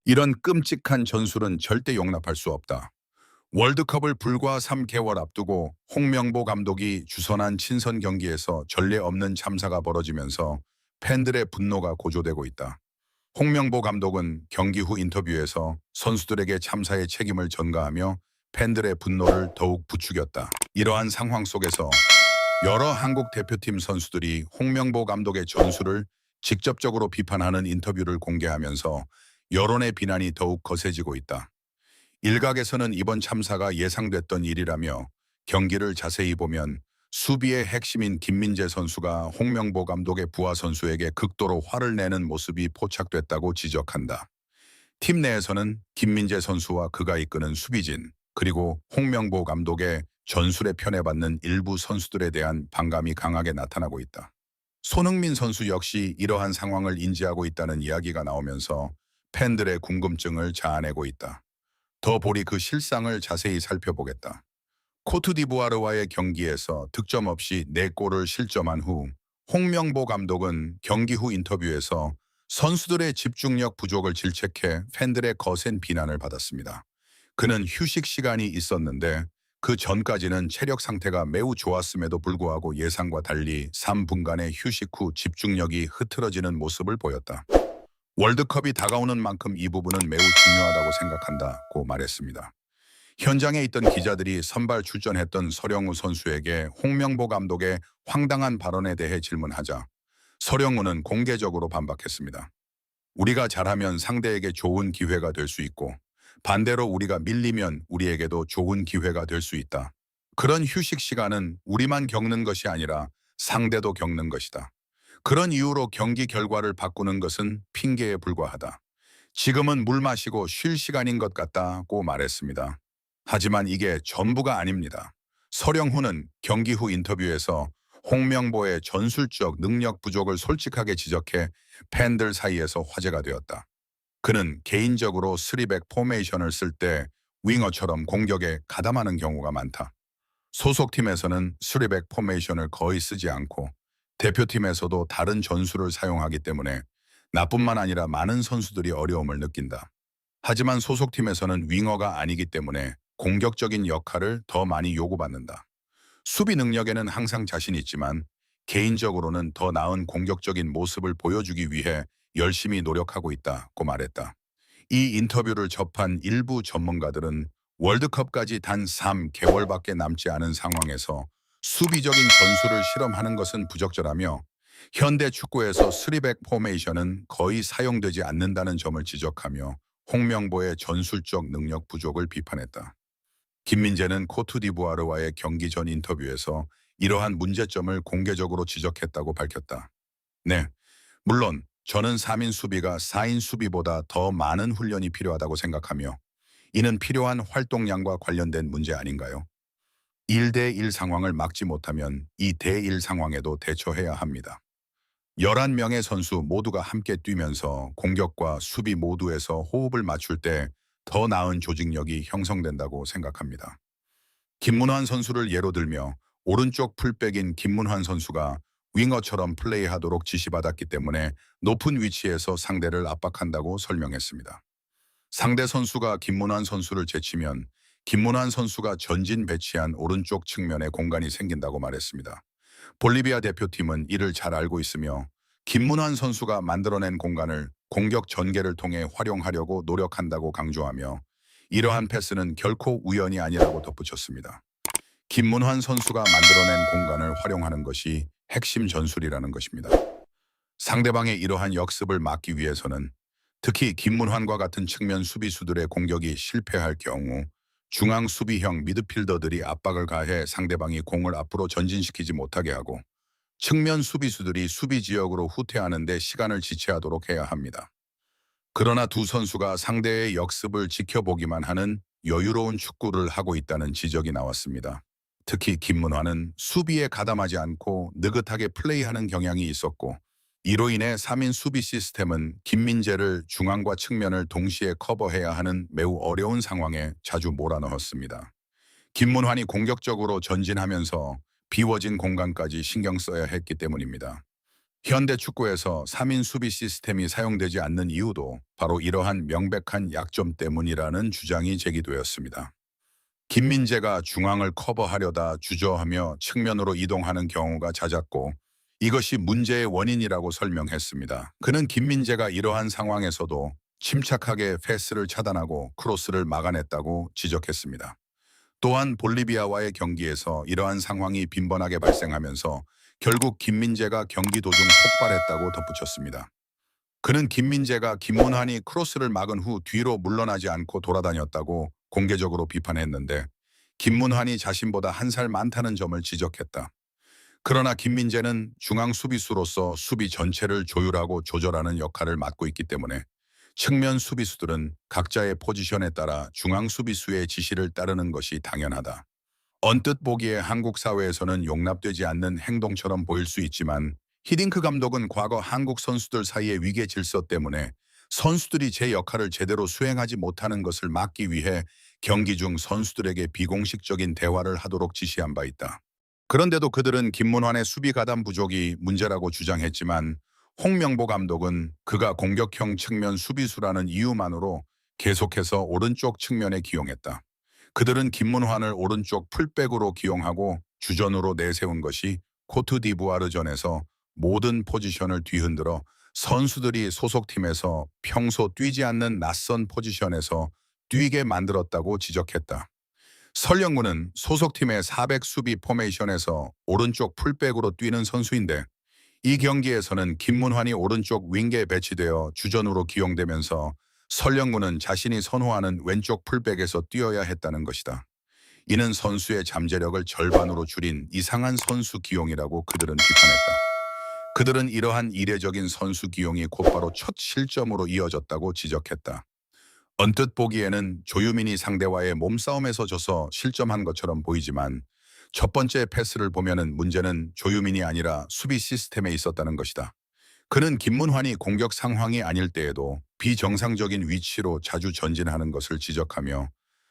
이런 끔찍한 전술은 절대 용납할 수 없다. 월드컵을 불과 3개월 앞두고 홍명보 감독이 주선한 친선 경기에서 전례 없는 참사가 벌어지면서 팬들의 분노가 고조되고 있다. 홍명보 감독은 경기 후 인터뷰에서 선수들에게 참사의 책임을 전가하며 팬들의 분노를 더욱 부추겼다. 이러한 상황 속에서 여러 한국 대표팀 선수들이 홍명보 감독의 전술을 직접적으로 비판하는 인터뷰를 공개하면서 여론의 비난이 더욱 거세지고 있다. 일각에서는 이번 참사가 예상됐던 일이라며 경기를 자세히 보면 수비의 핵심인 김민재 선수가 홍명보 감독의 부하 선수에게 극도로 화를 내는 모습이 포착됐다고 지적한다. 팀 내에서는 김민재 선수와 그가 이끄는 수비진, 그리고 홍명보 감독의 전술에 편애받는 일부 선수들에 대한 반감이 강하게 나타나고 있다. 손흥민 선수 역시 이러한 상황을 인지하고 있다는 이야기가 나오면서 팬들의 궁금증을 자아내고 있다. 더 보리 그 실상을 자세히 살펴보겠다. 코트디부아르와의 경기에서 득점 없이 4골을 실점한 후 홍명보 감독은 경기 후 인터뷰에서 선수들의 집중력 부족을 질책해 팬들의 거센 비난을 받았습니다. 그는 휴식 시간이 있었는데 그 전까지는 체력 상태가 매우 좋았음에도 불구하고 예상과 달리 3분간의 휴식 후 집중력이 흐트러지는 모습을 보였다. 월드컵이 다가오는 만큼 이 부분은 매우 중요하다고 생각한다고 말했습니다. 현장에 있던 기자들이 선발 출전했던 서령우 선수에게 홍명보 감독의 황당한 발언에 대해 질문하자 서령우는 공개적으로 반박했습니다. 우리가 잘하면 상대에게 좋은 기회가 될 수 있고 반대로 우리가 밀리면 우리에게도 좋은 기회가 될 수 있다. 그런 휴식 시간은 우리만 겪는 것이 아니라 상대도 겪는 것이다. 그런 이유로 경기 결과를 바꾸는 것은 핑계에 불과하다. 지금은 물 마시고 쉴 시간인 것 같다고 말했습니다. 하지만 이게 전부가 아닙니다. 서령훈은 경기 후 인터뷰에서 홍명보의 전술적 능력 부족을 솔직하게 지적해 팬들 사이에서 화제가 되었다. 그는 개인적으로 3백 포메이션을 쓸 때 윙어처럼 공격에 가담하는 경우가 많다. 소속팀에서는 3백 포메이션을 거의 쓰지 않고 대표팀에서도 다른 전술을 사용하기 때문에 나뿐만 아니라 많은 선수들이 어려움을 느낀다. 하지만 소속팀에서는 윙어가 아니기 때문에 공격적인 역할을 더 많이 요구받는다. 수비 능력에는 항상 자신 있지만 개인적으로는 더 나은 공격적인 모습을 보여주기 위해 열심히 노력하고 있다고 말했다. 이 인터뷰를 접한 일부 전문가들은 월드컵까지 단 3개월밖에 남지 않은 상황에서 수비적인 전술을 실험하는 것은 부적절하며 현대 축구에서 3백 포메이션은 거의 사용되지 않는다는 점을 지적하며 홍명보의 전술적 능력 부족을 비판했다. 김민재는 코트디부아르와의 경기 전 인터뷰에서 이러한 문제점을 공개적으로 지적했다고 밝혔다. 네, 물론 저는 3인 수비가 4인 수비보다 더 많은 훈련이 필요하다고 생각하며 이는 필요한 활동량과 관련된 문제 아닌가요? 1대1 상황을 막지 못하면 2대1 상황에도 대처해야 합니다. 11명의 선수 모두가 함께 뛰면서 공격과 수비 모두에서 호흡을 맞출 때 더 나은 조직력이 형성된다고 생각합니다. 김문환 선수를 예로 들며 오른쪽 풀백인 김문환 선수가 윙어처럼 플레이하도록 지시받았기 때문에 높은 위치에서 상대를 압박한다고 설명했습니다. 상대 선수가 김문환 선수를 제치면 김문환 선수가 전진 배치한 오른쪽 측면에 공간이 생긴다고 말했습니다. 볼리비아 대표팀은 이를 잘 알고 있으며 김문환 선수가 만들어낸 공간을 공격 전개를 통해 활용하려고 노력한다고 강조하며 이러한 패스는 결코 우연이 아니라고 덧붙였습니다. 김문환 선수가 만들어낸 공간을 활용하는 것이 핵심 전술이라는 것입니다. 상대방의 이러한 역습을 막기 위해서는 특히 김문환과 같은 측면 수비수들의 공격이 실패할 경우 중앙 수비형 미드필더들이 압박을 가해 상대방이 공을 앞으로 전진시키지 못하게 하고 측면 수비수들이 수비 지역으로 후퇴하는 데 시간을 지체하도록 해야 합니다. 그러나 두 선수가 상대의 역습을 지켜보기만 하는 여유로운 축구를 하고 있다는 지적이 나왔습니다. 특히 김문환은 수비에 가담하지 않고 느긋하게 플레이하는 경향이 있었고 이로 인해 3인 수비 시스템은 김민재를 중앙과 측면을 동시에 커버해야 하는 매우 어려운 상황에 자주 몰아넣었습니다. 김문환이 공격적으로 전진하면서 비워진 공간까지 신경 써야 했기 때문입니다. 현대 축구에서 3인 수비 시스템이 사용되지 않는 이유도 바로 이러한 명백한 약점 때문이라는 주장이 제기되었습니다. 김민재가 중앙을 커버하려다 주저하며 측면으로 이동하는 경우가 잦았고 이것이 문제의 원인이라고 설명했습니다. 그는 김민재가 이러한 상황에서도 침착하게 패스를 차단하고 크로스를 막아냈다고 지적했습니다. 또한 볼리비아와의 경기에서 이러한 상황이 빈번하게 발생하면서 결국 김민재가 경기 도중 폭발했다고 덧붙였습니다. 그는 김민재가 김문환이 크로스를 막은 후 뒤로 물러나지 않고 돌아다녔다고 공개적으로 비판했는데 김문환이 자신보다 한 살 많다는 점을 지적했다. 그러나 김민재는 중앙 수비수로서 수비 전체를 조율하고 조절하는 역할을 맡고 있기 때문에 측면 수비수들은 각자의 포지션에 따라 중앙 수비수의 지시를 따르는 것이 당연하다. 언뜻 보기에 한국 사회에서는 용납되지 않는 행동처럼 보일 수 있지만 히딩크 감독은 과거 한국 선수들 사이의 위계 질서 때문에 선수들이 제 역할을 제대로 수행하지 못하는 것을 막기 위해 경기 중 선수들에게 비공식적인 대화를 하도록 지시한 바 있다. 그런데도 그들은 김문환의 수비 가담 부족이 문제라고 주장했지만 홍명보 감독은 그가 공격형 측면 수비수라는 이유만으로 계속해서 오른쪽 측면에 기용했다. 그들은 김문환을 오른쪽 풀백으로 기용하고 주전으로 내세운 것이 코트디부아르전에서 모든 포지션을 뒤흔들어 선수들이 소속팀에서 평소 뛰지 않는 낯선 포지션에서 뛰게 만들었다고 지적했다. 설령구는 소속팀의 400 수비 포메이션에서 오른쪽 풀백으로 뛰는 선수인데 이 경기에서는 김문환이 오른쪽 윙에 배치되어 주전으로 기용되면서 설령구는 자신이 선호하는 왼쪽 풀백에서 뛰어야 했다는 것이다. 이는 선수의 잠재력을 절반으로 줄인 이상한 선수 기용이라고 그들은 비판했다. 그들은 이러한 이례적인 선수 기용이 곧바로 첫 실점으로 이어졌다고 지적했다. 언뜻 보기에는 조유민이 상대와의 몸싸움에서 져서 실점한 것처럼 보이지만 첫 번째 패스를 보면은 문제는 조유민이 아니라 수비 시스템에 있었다는 것이다. 그는 김문환이 공격 상황이 아닐 때에도 비정상적인 위치로 자주 전진하는 것을 지적하며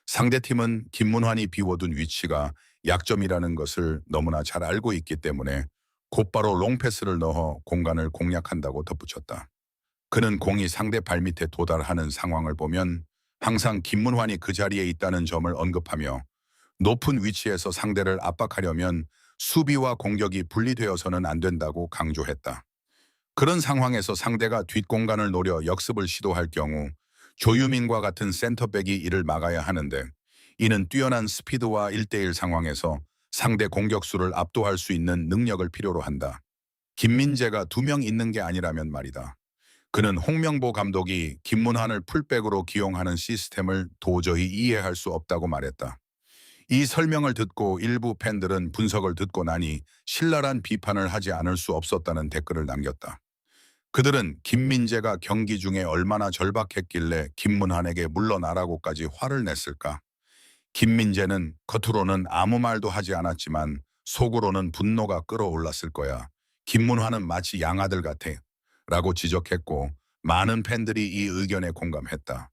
상대팀은 김문환이 비워둔 위치가 약점이라는 것을 너무나 잘 알고 있기 때문에 곧바로 롱패스를 넣어 공간을 공략한다고 덧붙였다. 그는 공이 상대 발밑에 도달하는 상황을 보면 항상 김문환이 그 자리에 있다는 점을 언급하며 높은 위치에서 상대를 압박하려면 수비와 공격이 분리되어서는 안 된다고 강조했다. 그런 상황에서 상대가 뒷공간을 노려 역습을 시도할 경우 조유민과 같은 센터백이 이를 막아야 하는데 이는 뛰어난 스피드와 1대1 상황에서 상대 공격수를 압도할 수 있는 능력을 필요로 한다. 김민재가 2명 있는 게 아니라면 말이다. 그는 홍명보 감독이 김문환을 풀백으로 기용하는 시스템을 도저히 이해할 수 없다고 말했다. 이 설명을 듣고 일부 팬들은 분석을 듣고 나니 신랄한 비판을 하지 않을 수 없었다는 댓글을 남겼다. 그들은 김민재가 경기 중에 얼마나 절박했길래 김문환에게 물러나라고까지 화를 냈을까? 김민재는 겉으로는 아무 말도 하지 않았지만 속으로는 분노가 끓어올랐을 거야. 김문환은 마치 양아들 같아. 라고 지적했고 많은 팬들이 이 의견에 공감했다.